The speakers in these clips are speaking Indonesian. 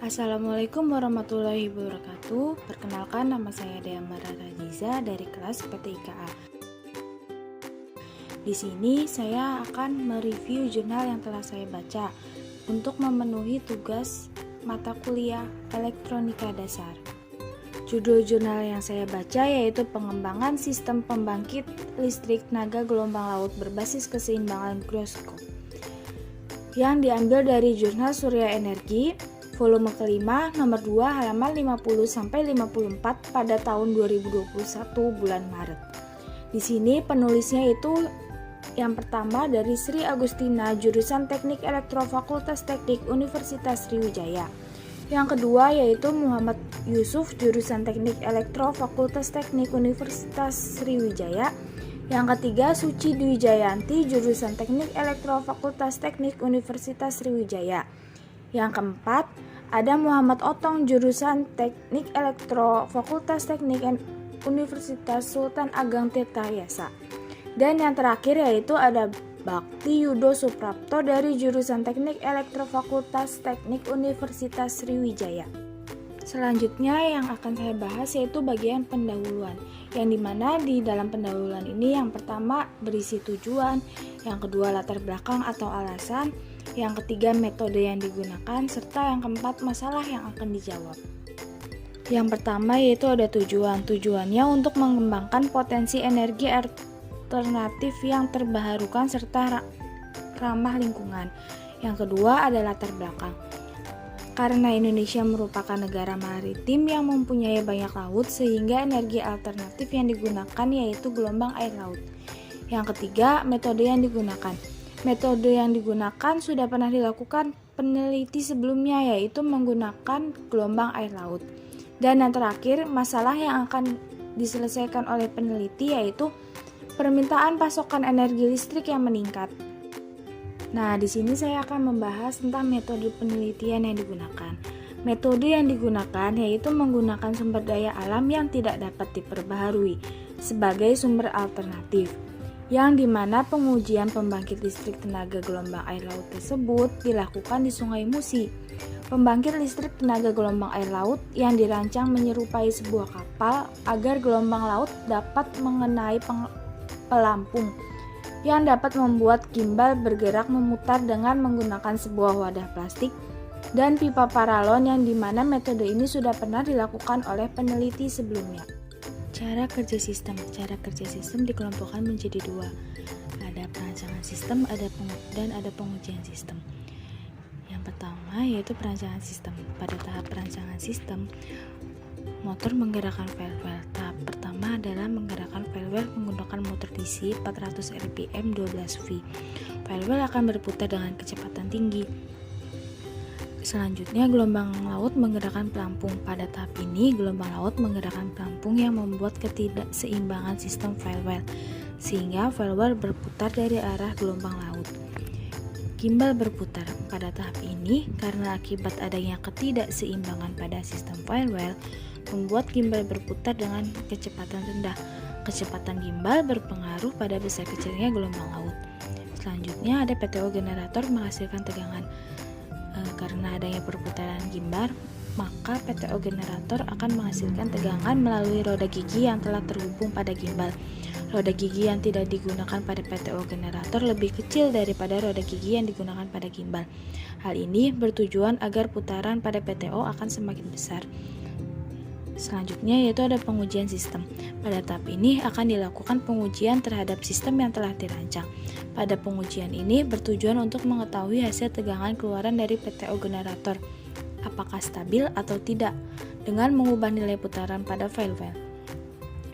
Assalamualaikum warahmatullahi wabarakatuh. Perkenalkan, nama saya Dea Mararajiza dari kelas PTIKA. Di sini saya akan mereview jurnal yang telah saya baca untuk memenuhi tugas mata kuliah Elektronika Dasar. Judul jurnal yang saya baca yaitu Pengembangan Sistem Pembangkit Listrik Tenaga Gelombang Laut Berbasis Keseimbangan Groscop, yang diambil dari Jurnal Surya Energi volume kelima nomor 2 halaman 50-54 pada tahun 2021 bulan Maret. Di sini penulisnya itu yang pertama dari Sri Agustina, jurusan Teknik Elektro Fakultas Teknik Universitas Sriwijaya. Yang kedua yaitu Muhammad Yusuf, jurusan Teknik Elektro Fakultas Teknik Universitas Sriwijaya. Yang ketiga Suci Dwi Jayanti, jurusan Teknik Elektro Fakultas Teknik Universitas Sriwijaya. Yang keempat, ada Muhammad Otong, jurusan Teknik Elektro Fakultas Teknik Universitas Sultan Ageng Tirtayasa. Dan yang terakhir yaitu ada Bakti Yudo Suprapto dari jurusan Teknik Elektro Fakultas Teknik Universitas Sriwijaya. Selanjutnya yang akan saya bahas yaitu bagian pendahuluan, yang dimana di dalam pendahuluan ini yang pertama berisi tujuan, yang kedua latar belakang atau alasan, yang ketiga metode yang digunakan, serta yang keempat masalah yang akan dijawab. Yang pertama yaitu ada tujuan. Tujuannya untuk mengembangkan potensi energi alternatif yang terbarukan serta ramah lingkungan. Yang kedua ada latar belakang. Karena Indonesia merupakan negara maritim yang mempunyai banyak laut, sehingga energi alternatif yang digunakan yaitu gelombang air laut. Yang ketiga, metode yang digunakan. Metode yang digunakan sudah pernah dilakukan peneliti sebelumnya, yaitu menggunakan gelombang air laut. Dan yang terakhir, masalah yang akan diselesaikan oleh peneliti yaitu permintaan pasokan energi listrik yang meningkat. Nah, di sini saya akan membahas tentang metode penelitian yang digunakan. Metode yang digunakan yaitu menggunakan sumber daya alam yang tidak dapat diperbaharui sebagai sumber alternatif, yang dimana pengujian pembangkit listrik tenaga gelombang air laut tersebut dilakukan di Sungai Musi. Pembangkit listrik tenaga gelombang air laut yang dirancang menyerupai sebuah kapal agar gelombang laut dapat mengenai pelampung, yang dapat membuat gimbal bergerak memutar dengan menggunakan sebuah wadah plastik dan pipa paralon, yang dimana metode ini sudah pernah dilakukan oleh peneliti sebelumnya. Cara kerja sistem dikelompokkan menjadi dua. Ada perancangan sistem, dan ada pengujian sistem. Yang pertama yaitu perancangan sistem. Pada tahap perancangan sistem, motor menggerakkan valve. Tahap pertama adalah menggerakkan valve menggunakan motor DC 400 rpm 12 V. Valve akan berputar dengan kecepatan tinggi. Selanjutnya, gelombang laut menggerakkan pelampung. Pada tahap ini, gelombang laut menggerakkan pelampung yang membuat ketidakseimbangan sistem valve, sehingga valve berputar dari arah gelombang laut. Gimbal berputar. Pada tahap ini, karena akibat adanya ketidakseimbangan pada sistem valve, membuat gimbal berputar dengan kecepatan rendah. Kecepatan gimbal berpengaruh pada besar kecilnya gelombang laut. Selanjutnya, ada PTO generator menghasilkan tegangan. Karena adanya perputaran gimbal, maka PTO generator akan menghasilkan tegangan melalui roda gigi yang telah terhubung pada gimbal. Roda gigi yang tidak digunakan pada PTO generator lebih kecil daripada roda gigi yang digunakan pada gimbal. Hal ini bertujuan agar putaran pada PTO akan semakin besar. Selanjutnya yaitu ada pengujian sistem. Pada tahap ini akan dilakukan pengujian terhadap sistem yang telah dirancang. Pada pengujian ini bertujuan untuk mengetahui hasil tegangan keluaran dari PTO generator, apakah stabil atau tidak, dengan mengubah nilai putaran pada valve.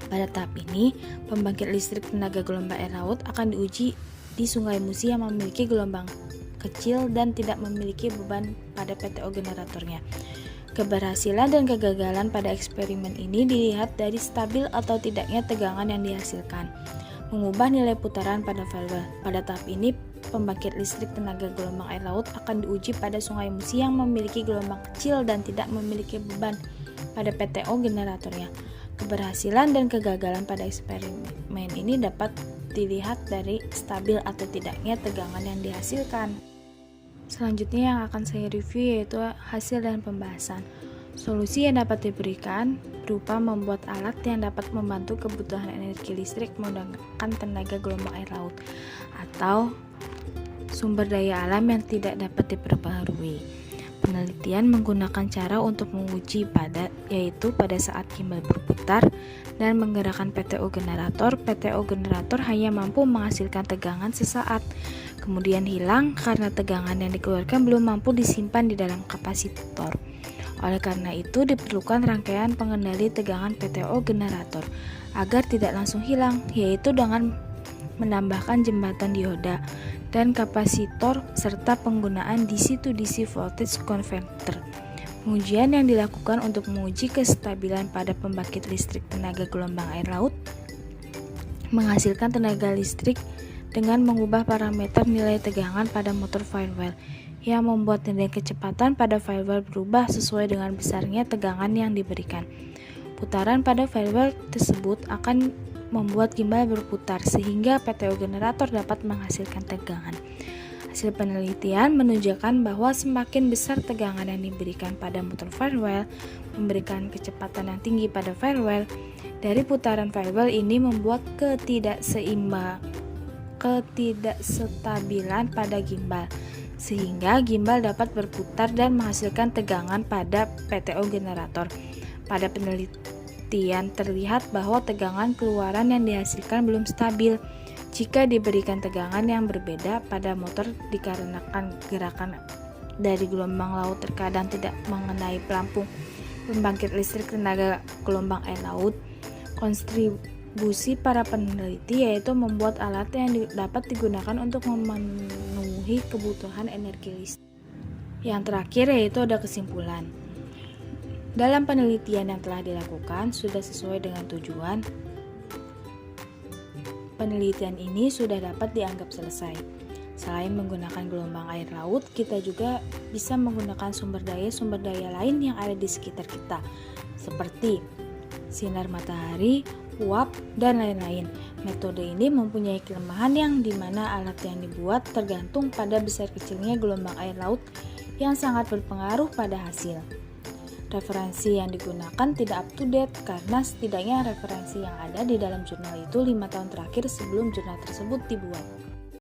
Pada tahap ini, pembangkit listrik tenaga gelombang air laut akan diuji di Sungai Musi yang memiliki gelombang kecil dan tidak memiliki beban pada PTO generatornya. Keberhasilan dan kegagalan pada eksperimen ini dilihat dari stabil atau tidaknya tegangan yang dihasilkan. Mengubah nilai putaran pada valve. Pada tahap ini, pembangkit listrik tenaga gelombang air laut akan diuji pada Sungai Musi yang memiliki gelombang kecil dan tidak memiliki beban pada PTO generatornya. Keberhasilan dan kegagalan pada eksperimen ini dapat dilihat dari stabil atau tidaknya tegangan yang dihasilkan. Selanjutnya yang akan saya review yaitu hasil dan pembahasan. Solusi yang dapat diberikan berupa membuat alat yang dapat membantu kebutuhan energi listrik menggunakan tenaga gelombang air laut atau sumber daya alam yang tidak dapat diperbaharui. Penelitian menggunakan cara untuk menguji yaitu pada saat gimbal berputar dan menggerakkan PTO generator. PTO generator hanya mampu menghasilkan tegangan sesaat, kemudian hilang karena tegangan yang dikeluarkan belum mampu disimpan di dalam kapasitor. Oleh karena itu diperlukan rangkaian pengendali tegangan PTO generator agar tidak langsung hilang, yaitu dengan menambahkan jembatan dioda dan kapasitor serta penggunaan DC to DC voltage converter. Pengujian yang dilakukan untuk menguji kestabilan pada pembangkit listrik tenaga gelombang air laut menghasilkan tenaga listrik dengan mengubah parameter nilai tegangan pada motor firewall yang membuat nilai kecepatan pada firewall berubah sesuai dengan besarnya tegangan yang diberikan. Putaran pada firewall tersebut akan membuat gimbal berputar sehingga PTO generator dapat menghasilkan tegangan. Hasil penelitian menunjukkan bahwa semakin besar tegangan yang diberikan pada motor firewall memberikan kecepatan yang tinggi pada firewall. Dari putaran firewall ini membuat ketidakstabilan pada gimbal, sehingga gimbal dapat berputar dan menghasilkan tegangan pada PTO generator. Pada penelitian terlihat bahwa tegangan keluaran yang dihasilkan belum stabil jika diberikan tegangan yang berbeda pada motor dikarenakan gerakan dari gelombang laut terkadang tidak mengenai pelampung pembangkit listrik tenaga gelombang air laut. Kontribusi para peneliti yaitu membuat alat yang dapat digunakan untuk memenuhi kebutuhan energi listrik. Yang terakhir yaitu ada kesimpulan. Dalam penelitian yang telah dilakukan sudah sesuai dengan tujuan. Penelitian ini sudah dapat dianggap selesai. Selain menggunakan gelombang air laut, kita juga bisa menggunakan sumber daya lain yang ada di sekitar kita, seperti sinar matahari, uap, dan lain-lain. Metode ini mempunyai kelemahan yang dimana alat yang dibuat tergantung pada besar kecilnya gelombang air laut yang sangat berpengaruh pada hasil. Referensi yang digunakan tidak up to date karena setidaknya referensi yang ada di dalam jurnal itu 5 tahun terakhir sebelum jurnal tersebut dibuat.